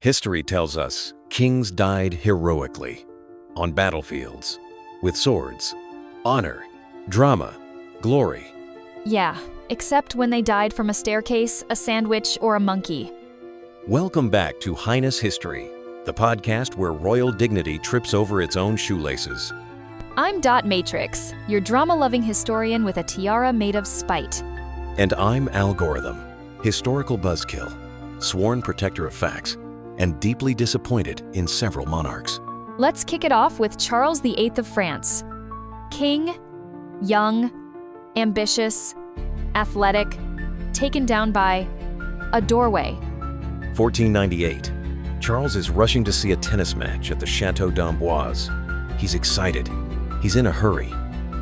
History tells us kings died heroically, on battlefields, with swords, honor, drama, glory. Yeah, except when they died from a staircase, a sandwich, or a monkey. Welcome back to Heinous History, the podcast where royal dignity trips over its own shoelaces. I'm Dot Matrix, your drama-loving historian with a tiara made of spite. And I'm Algorithm, historical buzzkill, sworn protector of facts, and deeply disappointed in several monarchs. Let's kick it off with Charles VIII of France. King, young, ambitious, athletic, taken down by a doorway. 1498. Charles is rushing to see a tennis match at the Chateau d'Amboise. He's excited. He's in a hurry.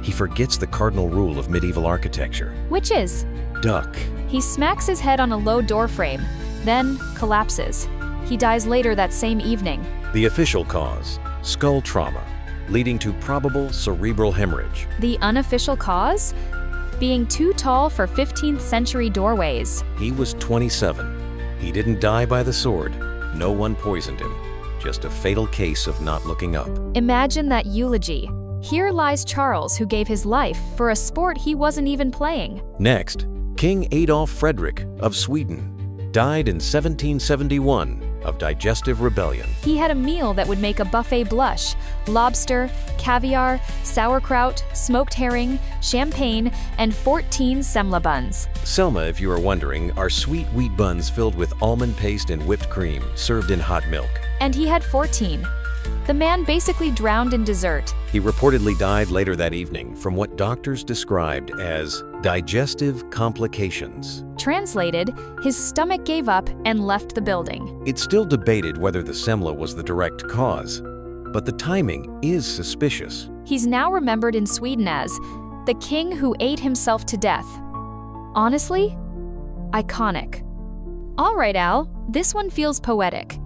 He forgets the cardinal rule of medieval architecture. Which is? Duck. He smacks his head on a low door frame, then collapses. He dies later that same evening. The official cause, skull trauma, leading to probable cerebral hemorrhage. The unofficial cause? Being too tall for 15th century doorways. He was 27. He didn't die by the sword. No one poisoned him. Just a fatal case of not looking up. Imagine that eulogy. Here lies Charles, who gave his life for a sport he wasn't even playing. Next, King Adolf Frederick of Sweden died in 1771 of digestive rebellion. He had a meal that would make a buffet blush: lobster, caviar, sauerkraut, smoked herring, champagne, and 14 semla buns. Selma, if you are wondering, are sweet wheat buns filled with almond paste and whipped cream, served in hot milk. And he had 14. The man basically drowned in dessert. He reportedly died later that evening from what doctors described as digestive complications. Translated, his stomach gave up and left the building. It's still debated whether the semla was the direct cause, but the timing is suspicious. He's now remembered in Sweden as the king who ate himself to death. Honestly, iconic. All right, Al, this one feels poetic.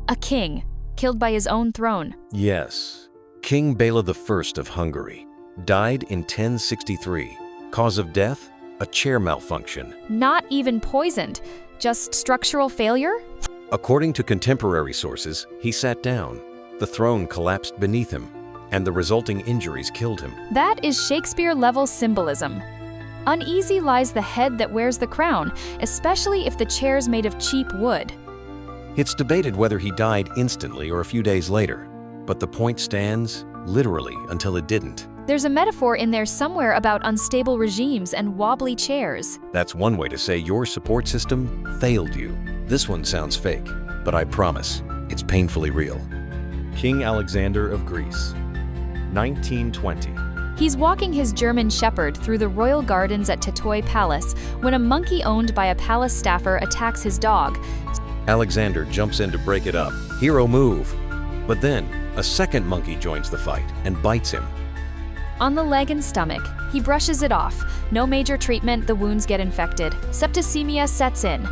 A king, killed by his own throne. Yes. King Bela I of Hungary died in 1063. Cause of death? A chair malfunction. Not even poisoned, just structural failure? According to contemporary sources, he sat down. The throne collapsed beneath him, and the resulting injuries killed him. That is Shakespeare-level symbolism. Uneasy lies the head that wears the crown, especially if the chair's made of cheap wood. It's debated whether he died instantly or a few days later, but the point stands literally until it didn't. There's a metaphor in there somewhere about unstable regimes and wobbly chairs. That's one way to say your support system failed you. This one sounds fake, but I promise, it's painfully real. King Alexander of Greece, 1920. He's walking his German shepherd through the royal gardens at Tetoy Palace when a monkey owned by a palace staffer attacks his dog. Alexander jumps in to break it up. Hero move. But then, a second monkey joins the fight and bites him. On the leg and stomach, he brushes it off. No major treatment, the wounds get infected. Septicemia sets in.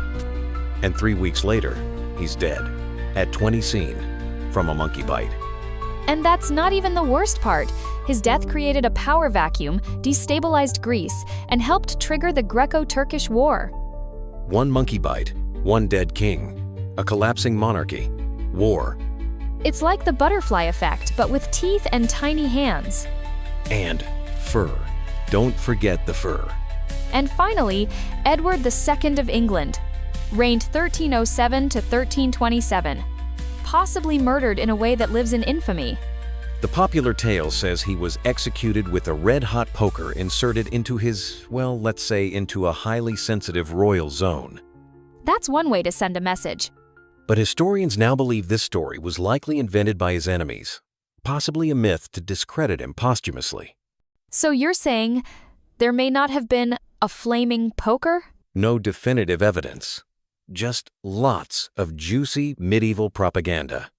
And 3 weeks later, he's dead. At 20 seen, from a monkey bite. And that's not even the worst part. His death created a power vacuum, destabilized Greece, and helped trigger the Greco-Turkish War. One monkey bite, one dead king. A collapsing monarchy. War. It's like the butterfly effect, but with teeth and tiny hands. And fur. Don't forget the fur. And finally, Edward II of England. Reigned 1307 to 1327. Possibly murdered in a way that lives in infamy. The popular tale says he was executed with a red-hot poker inserted into his, well, let's say into a highly sensitive royal zone. That's one way to send a message. But historians now believe this story was likely invented by his enemies, possibly a myth to discredit him posthumously. So you're saying there may not have been a flaming poker? No definitive evidence. Just lots of juicy medieval propaganda.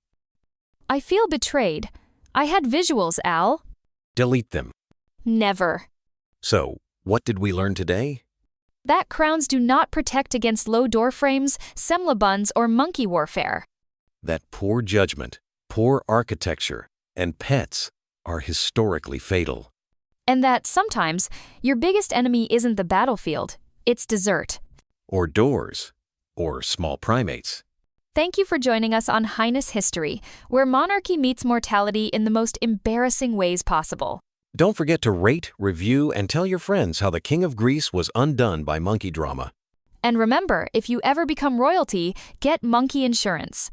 I feel betrayed. I had visuals, Al. Delete them. Never. So, what did we learn today? That crowns do not protect against low door frames, semla buns, or monkey warfare. That poor judgment, poor architecture, and pets are historically fatal. And that sometimes your biggest enemy isn't the battlefield, it's dessert. Or doors. Or small primates. Thank you for joining us on Heinous History, where monarchy meets mortality in the most embarrassing ways possible. Don't forget to rate, review, and tell your friends how the King of Greece was undone by monkey drama. And remember, if you ever become royalty, get monkey insurance.